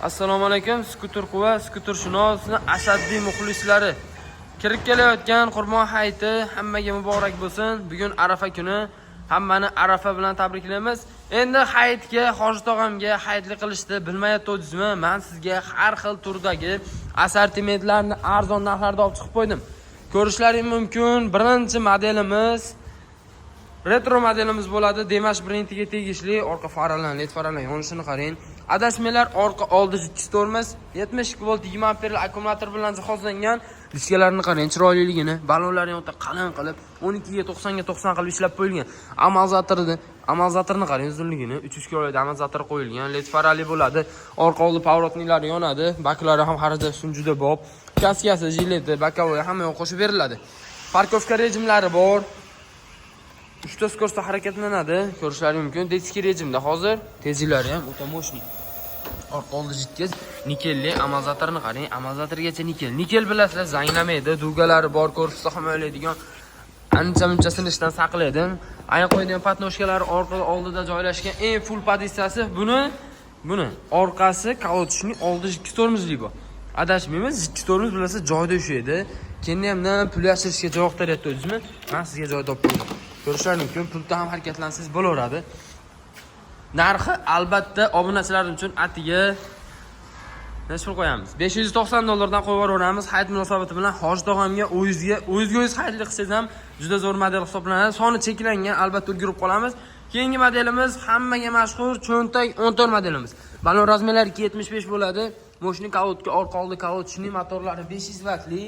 Assalomu alaykum, skuter quva, skutershunosning ashaddiy muxlislari. Kirib kelayotgan Qurbon hayiti hammaga muborak bo'lsin. Bugun Arafa kuni. Hammani Arafa bilan tabriklaymiz. Endi hayitga, Hoji tog'amga hayitli qilishni bilmayotdingizmi? Men sizga har xil turdagi assortimentlarni arzon narxlarda olib chiqib qo'ydim. Ko'rishlaringiz mumkin. Birinchi modelimiz retro modelimiz bo'ladi. Demash brendiga tegishli orqa faralar, led faralar yonishini qarang. Adashmalar orqa oldi tormoz 72 volt 20 amperli akkumulyator bilan jihozlangan. Diskalarini qarang, chiroyliligini, balonlarni o'ta qalin qilib 12 ga 90 ga 90 qilib ishlab qo'yilgan. Amortizatorni qarang, uzunligini 300 kg amortizator qo'yilgan. Led farali bo'ladi. Orqa oldi pоворotniklari yonadi. Baklari ham xarajat uchun juda bob. Kaskasi, jileti, bakovoy hamma yoq qo'shib beriladi. Parkovka rejimlari bor. 3 skorsda harakatlanadi. Ko'rishlaringiz mumkin. Detskiy rejimda hozir. Tezliklari ham o'ta mo'shni. Orqa oldi jitkiz nikelli amortizatorni qarang. Amortizatorgacha nikel. Nikel bilasizlar, zanglamaydi. Dugalari bor, ko'rsatsa ham o'ylaydigan. Ancha-muncha sinishdan saqlaydi. Oyoq qo'yadigan patnoshkalari orqa oldida joylashgan. Eng full pozitsiyasi buni orqasi kolotishning oldi jitkiz tormozli bu. Adashmaymiz, jitkiz tormoz bilasizlar joyda ushlaydi. Keyin ham pul yashirishga joy yo'qtiryapti-o'zimi? Men sizga joy topib qo'ydim. Ko'rishlaringiz mumkin, pulda ham harakatlansangiz bo'laveradi. Narxi albatta obunachilar uchun atiga nechta qo'yamiz? $590 dan qo'yib yuboramiz. Hayit munosabati bilan Hoji tog'amga o'zga hayitli qilsangiz ham juda zo'r model hisoblanadi. Soni cheklangan, albatta ulgurib qolamiz. Keyingi modelimiz hammaga mashhur cho'ntak 14 modelimiz. Balon razmerlari 275 bo'ladi. Moshni kolodga orqa oldi kolodchining motorlari 500 vatli.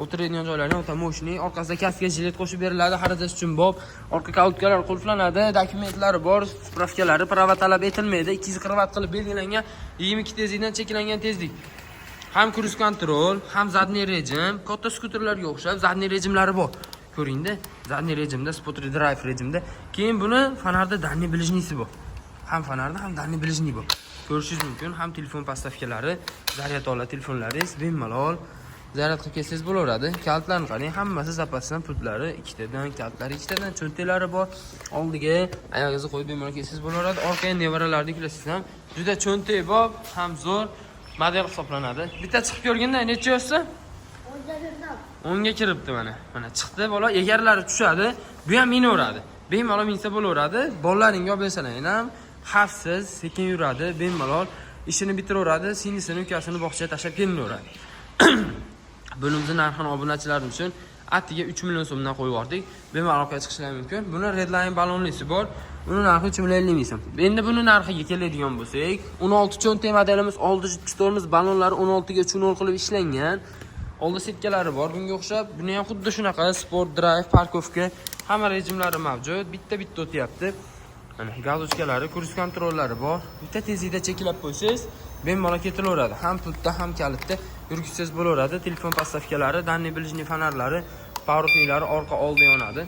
O'tiradigan joylari o'ta mo'shni, orqasida kaska jilet qo'shib beriladi, xarajat uchun bob. Orqa kolodkalar qulflanadi, dokumentlari bor, spravkalari prava talab etilmaydi. 240 watt qilib belgilangan 22 tezlikdan cheklangan tezlik. Ham cruise control, ham zadniy rejim, katta skuterlarga o'xshab zadniy rejimlari bor. Ko'ringda, zadniy rejimda, sport drive rejimda. Keyin buni fanarda danniy bilishnisi bor. Ham fanarda, ham danniy bilishni bor. Ko'rishingiz mumkin, ham telefon postavkalari, zaryad ola telefonlaringiz bemalol zaryad qilib kelsangiz bo'laveradi. Kaltlarni qarang, hammasi zapasdan putlari ikkitadan, kaltlari ikkitadan, cho'ntaklari bor. Oldiga oyog'ingizni qo'yib bemalol kelsangiz bo'laveradi. Orqaga nevaralarni yuklasangiz ham juda cho'ntak bob, ham zo'r model hisoblanadi. Bitta chiqib ko'rganda necha yoshsa? 10 ga kiribdi mana. Mana chiqdi bola, egarlari tushadi. Bu ham minaveradi. Bemalol minsa bo'laveradi. Bolalaringga olib bersalar ham xavfsiz, sekin yuradi, bemalol ishini bitiraveradi. Singlisini, ukasini bog'chaga tashlab kelaveradi. Bo'limimizning narxini obunachilar uchun atiga 3 million so'mdan qo'yib yubordik. Bemalol orqaga chiqishlari mumkin. Buni redline balonlisi bor. Uni narxi 3 million 50 ming so'm. Endi buni narxiga keladigan bo'lsak, 16 cho'ntak modelimiz, oldi jitkiz balonlari 16 ga chunol qilib ishlangan. Oldi setkalari bor. Bunga o'xshab, buni ham xuddi shunaqa sport drive, parkovka hamma rejimlari mavjud. Bitta o'tyapti. Mana gazochkalari, cruise kontrollari bor. Bitta tezlikda cheklab qo'ysangiz, bemalol ketaveradi. Ham pultda, ham kalitda yurgizsangiz bo'laveradi. Telefon postavkalari, danniy bilishni fanarlari, pоворотниклari orqa oldi yonadi.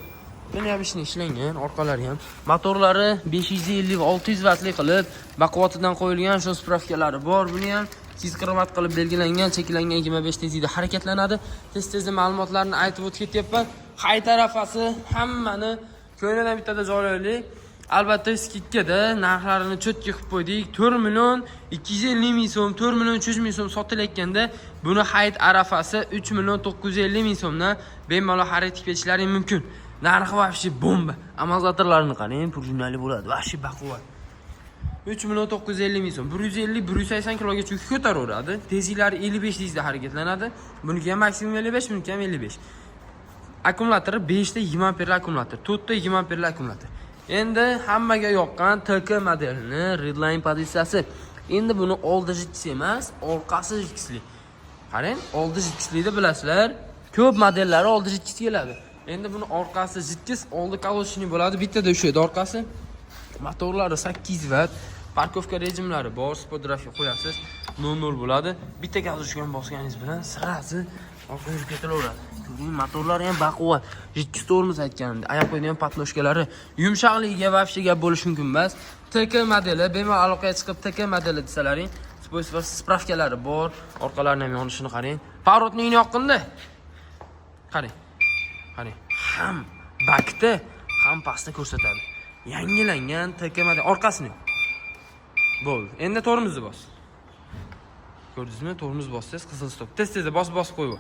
Buni ham ishlangan, orqalari ham. Motorlari 550 va 600 vatli qilib, baquvvatidan qo'yilgan shu spravkalari bor. Buni ham 240 watt qilib belgilangan, cheklangan 25 tezlikda harakatlanadi. Tez-tezda ma'lumotlarni aytib o'tib ketyapman. Hayit arafasi hammani ko'nglidan bittada joylaylik. Albatta skidkada narxlarini cho'tga qilib qo'ydik. 4 million 250 ming so'm, 4 million 300 ming so'm sotilayotganda, buni hayit arafasi 3 million 950 ming so'mdan bemalol xarid qilib ketishlaring mumkin. Narxi vobshe bomba. Amortizatorlarini qarang, prujinali bo'ladi. Vobshe baquvvat. 3 million 950 ming so'm, 150-180 kilogacha yuk ko'taraveradi. Tezliklari 55 tezlikda harakatlanadi. Buniki ham maksimum 55, buniki ham 55. Akkumulyatori 5 ta 20 amperli akkumulyator, 4 ta 20 amperli akkumulyator. Endi hammaga yoqqan TK modelini redline pozitsiyasi. Endi buni oldi jitkiz emas, orqasi jitkizli. Qarang, oldi jitkizlikda bilasizlar, ko'p modellari oldi jitkiz keladi. Endi buni orqasi jitkiz, oldi koloshining bo'ladi. Bittada ushlaydi orqasi. Motorlari 8 watt, parkovka rejimlari bor, sport drive qo'yasiz, 00 bo'ladi. Bitta gazochkani bosganingiz bilan sirasi orqaga yurib ketaveradi. Motorlari ham baquvvat. Jitkiz tormoz aytganimda, oyoq qo'yadigan patnoshkalari yumshoqligiga vobshe gap bo'lish mumkin emas. TK modeli, bemalol aloqaga chiqib TK modeli desalaring, spravkalari bor, orqalarining ham yonishini qarang. Pоворotning yoqqinda. Qarang. Ham bakda, ham pastda ko'rsatadi. Yangilangan TK model orqasini. Bo'ldi. Endi tormozni bos. Ko'rdingizmi? Tormoz bossangiz qizil stop. Tez-tez bosib qo'yib.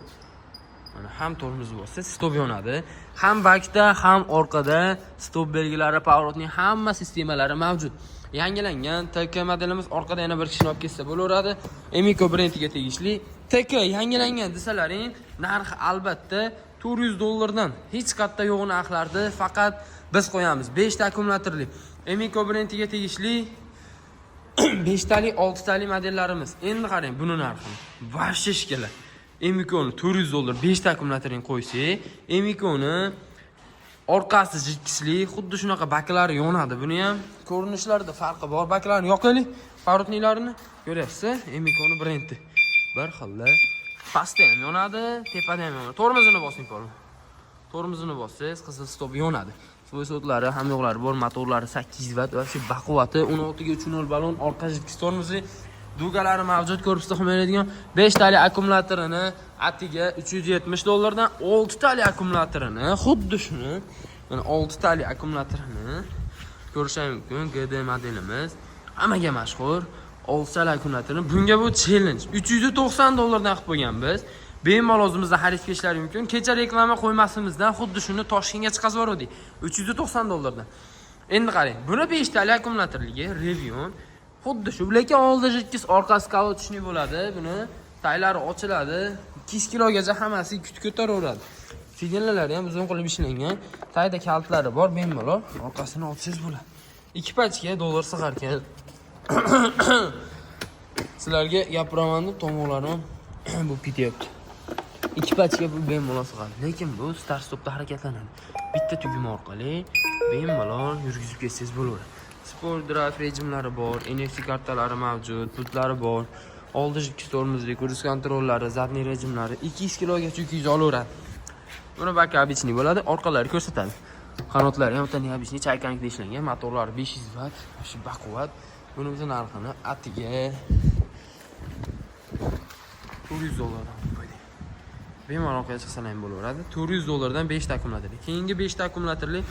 Mana ham tormoz bossangiz stop yonadi. Ham bakda, ham orqada stop belgilari, pavorotning hamma sistemalari mavjud. Yangilangan TK modelimiz orqada yana bir kishini olib ketsa bo'laveradi. Emiko brendiga tegishli. TK yangilangan desalaring, narxi albatta $400 hech qayerda yo'q narxlarda faqat biz qo'yamiz. 5 ta akkumulyatorli Emiko brendiga tegishli 5 tali, 6 tali modellarimiz. Endi qarang buni narxini. Vashshi shikala. Emikoni $400 5 ta akkumulyatorni qo'ysak, Emikoni orqasi jikkisli, xuddi shunaqa baklari yonadi. Buni ham ko'rinishlarda farqi bor. Baklarini yoqaylik, parotniklarini ko'ryapsiz, Emikoni brendi. Bir xilla pastda ham yonadi, tepada ham yonadi. Tormozini bosing qo'ling. Tormozini bossangiz qizil stop yonadi. Svoy so'tlari ham yo'qlari bor, motorlari 8 vatt va shu baquvvati 16 ga 3.0 balon, orqa jitkis tormozi, dugalari mavjud, korpusda himoyalaydigan 5 tali akkumulyatorini atiga $370 dan 6 tali akkumulyatorini, xuddi shuni, mana 6 tali akkumulyatorini ko'rishingiz mumkin. GD modelimiz hammaga mashhur 6 tali akkumulyatorni. Bunga bu challenge $390 dan qilib qo'ygan biz. Bemalol o'zimizda xaridga ishlari mumkin. Kecha reklama qo'ymasimizdan xuddi shuni Toshkentga chiqazib yubordik. $390 dan. Endi qarang, buni 5 tali akkumulyatorligi Revion xuddi shu, lekin oldi jitkis, orqasi kalotishni bo'ladi. Buni taylari ochiladi. 2 kilogacha hammasi ko'taraveradi. Signallari ham uzun qilib ishlangan. Tayda kaltlari bor, bemalol orqasini ochsangiz bo'ladi. Ekipajga dollar sig'arkan. Sizlarga gapiraman deb tomoqlarim bu ketyapti. Ekipajga bu bemalol sig'adi, lekin bu start stopda harakatlanadi. Bitta tugma orqali bemalol yurgizib ketsangiz bo'laveradi. Sport drive rejimlari bor, NFC kartalari mavjud, pultlari bor. Oldi jitkis tormozli, kruiz kontrollari, zadniy rejimlari 200 kilogacha yuk olaveradi. Buni baka обычный bo'ladi, orqalari ko'rsatadi. Qanotlari ham o'ta обычный chaykanikda ishlangan, motorlari 500 vatt, shu baquvvat. Buni biz narxini atiga $400 dan qo'ydik. Bemalol orqaga chiqsam ham bo'laveradi. $400 dan 5 ta akkumulyatorli. Keyingi 5 ta akkumulyatorli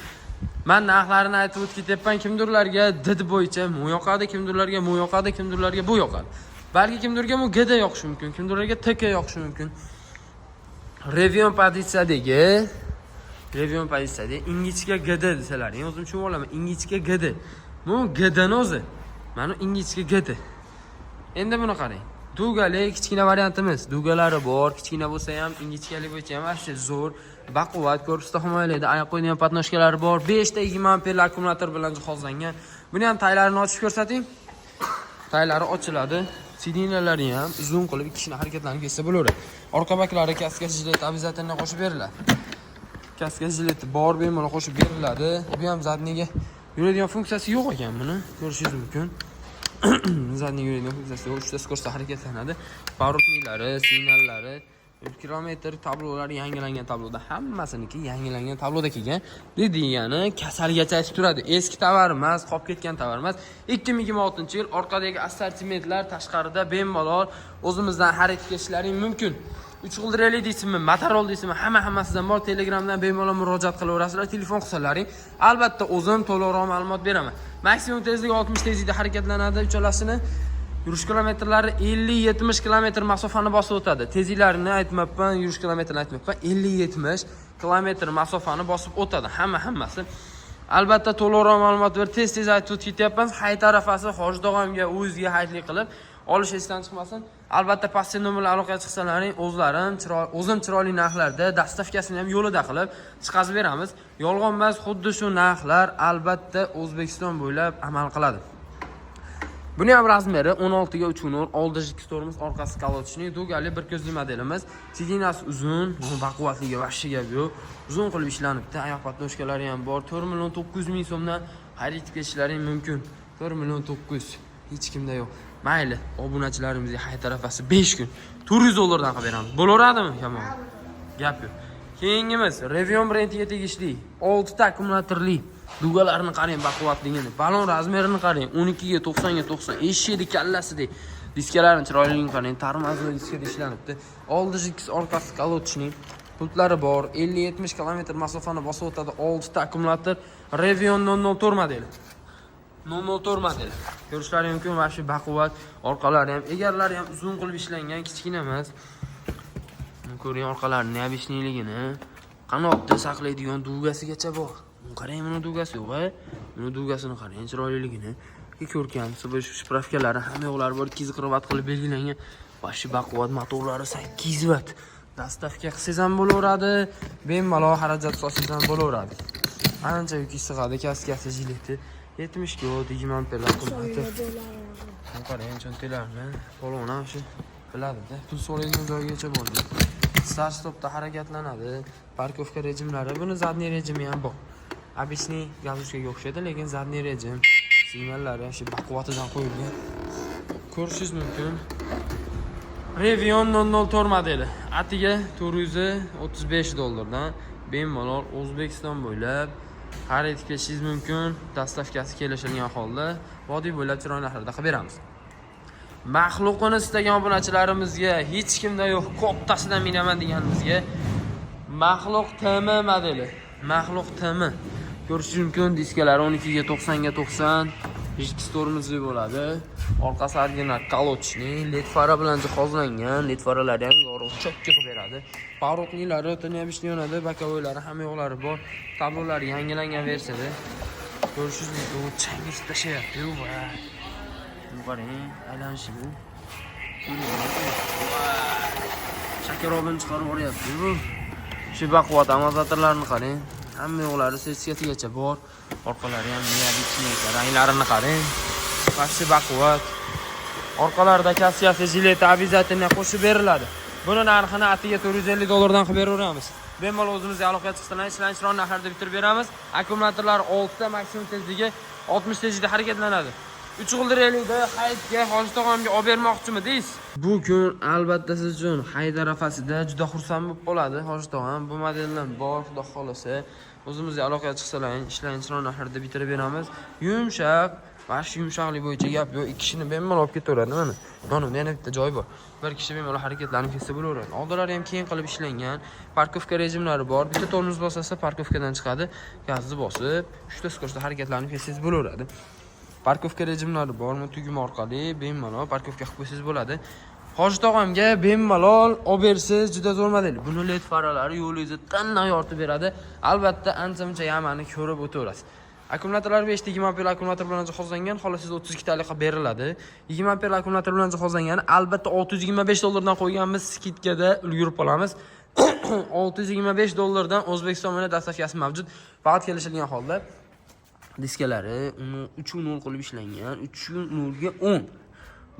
men narxlarini aytib o'tib ketyapman. Kimdirlarga did bo'yicha mu yoqadi, kimdirlarga mu yoqadi, kimdirlarga bu yoqadi. Balki kimdirga mu GD yoqishi mumkin, kimdirlarga TK yoqishi mumkin. Revion pozitsiyada ingichka GD desalaring, o'zim tushunib olaman. Ingichka GD. Bu GDni o'zi. Mana ingichka GD. Endi buni qarang. Dugali kichkina variantimiz. Dugalari bor, kichkina bo'lsa ham, ingichkalik bo'yicha ham vashcha zo'r, baquvvat, korpusda himoyalaydi. Oyoq qo'yadigan patnoshkalari bor. 5 ta 20 amperli akkumulyator bilan jihozlangan. Buni ham taylarini ochib ko'rsating. Taylari ochiladi. Signallari ham uzun qilib ikkishini harakatlanib ketsa bo'laveradi. Orqa baklari kaska jilet обязательно qo'shib beriladi. Kaska jileti bor, bemalol qo'shib beriladi. Bu ham zadniga yuradigan funksiyasi yo'q ekan, buni ko'rishingiz mumkin. Zadniga yuradigan funksiyasi yo'q, 3 ta skorsda harakatlanadi. Pavorotniklari, signallari, kilometr tablolari yangilangan tabloda, hammasiniki yangilangan tabloda kelgan. Degani kasalgacha aytib turadi. Eski tovar emas, qolib ketgan tovar emas. 2026-yil orqadagi assortimentlar tashqarida bemalol o'zimizdan harakatga ishlaring mumkin. 3 xil relay deysizmi, Motorola deysizmi, hammasidan bor. Telegramdan bemalol murojaat qilaverasizlar, telefon qilsalaring, albatta o'zim to'liqroq ma'lumot beraman. Maksimum tezlik 60 tezlikda harakatlanadi, uchalasini. Yurish kilometrlari 50-70 kilometr masofani bosib o'tadi. Tezliklarini aytmayapman, yurish kilometrini aytmayapman. 50-70 kilometr masofani bosib o'tadi hammasi. Albatta to'liqroq ma'lumot berib, tez aytib ketyapman. Hay tarafasi hojdog'amga o'zga haytlik qilib olish esdan chiqmasin. Albatta pastda nomer bilan aloqaga chiqsalaring, o'zim chiroyli narxlarda dastavkasini ham yo'lida qilib chiqazib beramiz. Yolg'on emas, xuddi shu narxlar albatta O'zbekiston bo'ylab amal qiladi. Buni ham razmeri 16 ga 3.0, oldi jitkis tormoz, orqasi kalotishning dugali bir ko'zli modelimiz. Sidinasi uzun, baquvvatligi vashshi gap yo'q. Uzun qilib ishlanibdi. Oyoq patnoshkalari ham bor. 4.900.000 so'mdan xarid qilishlaring mumkin. 4.900.000 hech kimda yo'q. Mayli, obunachilarimizga hay tarafasi 5 kun $400 dan qilib beramiz. Bo'laveradimi? Tamom. Gap yo'q. Keyingimiz Revion brendiga tegishli 6 ta akkumulyatorli dugalarni qarang, baquvvatligini. Balon razmerini qarang, 12 ga 90 ga 90. Eshikdek kallasidek. Diskalarini chiroyligini qarang, tarmozli diskada ishlanibdi. Oldi jitkis, orqasi kalotishning pultlari bor. 50-70 km masofani bosib o'tadi. 6 ta akkumulyator Revion 004 modeli. 004 model. Ko'rishlari mumkin, va shu baquvvat, orqalari ham, egarlari ham uzun qilib ishlangan, kichkina emas. Ko'ring orqalarini ham ishlayligini, qanotda saqlaydigan dugasigacha bor. Qarang, buni dugasi yo'q, buni dugasini qarang, chiroyliligini. Ko'rkam, spravkalari hamma yo'qlari bor, 240 watt qilib belgilangan. Va shu baquvvat motorlari 8 watt. Dastavka qilsangiz ham bo'laveradi, bemalol xarajat solsangiz ham bo'laveradi. Ancha yuk sig'adi, kaskasi jileti 70 watt, 20 amperlar qimmat. Qarang, cho'ntaklarni polvon shu biladi-da. Pul so'raydigan joygacha bo'ldi. Start stopda harakatlanadi. Parkovka rejimlari, buni zadniy rejimi ham bor. Обычный gazushkaga o'xshaydi, lekin zadniy rejim. Signallari shu baquvvatidan qo'yilgan. Ko'rishingiz mumkin. Revion 004 modeli. Atiga $435 dan bemalol O'zbekiston bo'ylab xarid qilishingiz mumkin. Dastavkasi kelishilgan holda vodiy bo'ylab chiroylarida qilib beramiz. Maxluqini istagan obunachilarimizga, hech kimda yo'q, kattasidan minaman deganimizga Maxluq TM modeli. Maxluq TM. Ko'rishingiz mumkin, diskalari 12 ga 90 ga 90, jiddiy tormozli bo'ladi. Orqasi original kalochni, LED fara bilan jihozlangan. LED faralari ham yorug' chokka qilib beradi. Paroknilari o'tini ham ishlaydi, bakavoylari hamma yo'qlari bor. Tablolari yangilangan versiyada. Ko'rishingiz mumkin, changiz tashlayapti va qarang, aylanishi bu. Shakarobini chiqarib yuboryapti bu. Shu baquvvat amortizatorlarni qarang. Hamma yo'qlari sertifikatigacha bor. Orqalari ham neobitniy, ranglarini qarang. Pasti baquvvat. Orqalarida kaskasi, jileti обязательно qo'shib beriladi. Buni narxini atiga $450 dan qilib beraveramiz. Bemalol o'zimizga aloqa chiqsalar, ishlanishron narxlarda bitirib beramiz. Akkumulyatorlar 6 ta, maksimum tezligi 60 tezlikda harakatlanadi. 3 g'ildirlikda haydga, Hoji tog'amga olib bermoqchimi deysiz? Bu kun albatta siz uchun hayd arafasida juda xursand bo'lib qoladi. Hoji tog'am bu modeldan bor, xudo xolasa o'zimizga aloqa chiqsalar, ishlanishron narxlarda bitirib beramiz. Yumshoq, bash yumshoqlik bo'yicha gap yo'q. Ikki kishini bemalol olib ketaveradi mana. Yonimda yana bitta joy bor. Bir kishi bemalol harakatlanib ketsa bo'laveradi. Oldilari ham keng qilib ishlangan. Parkovka rejimlari bor. Bitta tormoz bosasa parkovkadan chiqadi. Gazni bosib, 3 ta skochda harakatlanib ketsangiz bo'laveradi. Parkovka rejimlari bor, tugma orqali bemalol parkovka qilib qo'ysangiz bo'ladi. Hoji tog'amga bemalol olib bersangiz juda zo'r model. Buni LED faralari yo'lingizni tanlay yoritib beradi. Albatta ancha-muncha yamani ko'rib o'taverasiz. Akkumulyatorlar 5 ta 20 amper akkumulyator bilan jihozlangan, xolasiz 32 talik qilib beriladi. 20 amper akkumulyator bilan jihozlangan, albatta $625 dan qo'yganmiz, skidkada ulgurib qolamiz. $625 dan O'zbekiston bilan dastavkasi mavjud. Faqat kelishilgan holda diskalari 3.0 qilib ishlangan, 3.0 ga 10.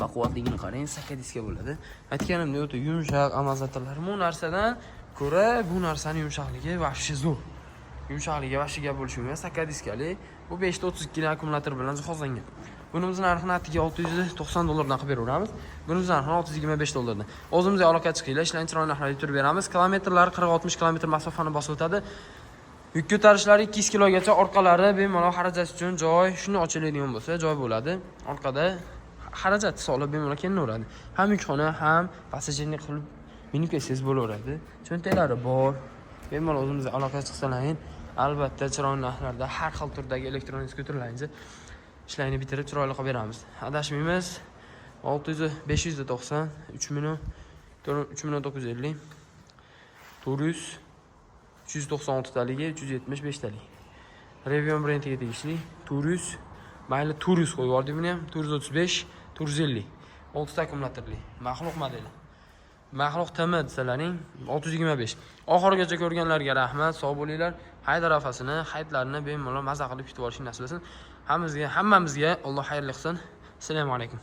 Baquvvatligini qarang, sakka diska bo'ladi. Aytganimdek, o'ta yumshoq amortizatorlar. Bu narsadan ko'ra bu narsaning yumshoqligi vahshiy zo'r. Yumshoqligi vahshiy gap bo'lishi mumkin. Sakka diskali, bu 5 ta 32 ta akkumulyator bilan jihozlangan. Bunimiz narxini atiga $690 dan qilib beraveramiz. Bunimiz narxini $625 dan. O'zimizga aloqa chiqinglar, ishlanishron narxlarda bitirib beramiz. Kilometrlar 40-60 kilometr masofani bosib o'tadi. Yuk ko'tarishlari 200 kilogacha, orqalari bemalol xarajat uchun joy, shuni ochiladigan bo'lsa, joy bo'ladi. Orqada xarajat solib bemalol kelaveradi. Ham yukxona, ham passajirlik qilib minib ketsangiz bo'laveradi. Cho'ntaklari bor. Bemalol o'zimizga aloqa chiqsalaring, albatta chiroyli narxlarda har xil turdagi elektronik skuterlaringizni ishlayni bitirib chiroyli qilib beramiz. Adashmaymiz. 590 3.950 400 396 taligi, 375 talik. Revion brendiga tegishli 400, mayli 400 qo'yib yubordik buni ham, 435, 450. 6 ta akkumulyatorli. Maxluq modeli. Maxluq TM desalaring 625. Oxirigacha ko'rganlarga rahmat, sog' bo'linglar. Hayd arafasini, haydlarini bemalol maza qilib kutib olishni nasib etsin. Hammamizga Alloh xayrli qilsin. Assalomu alaykum.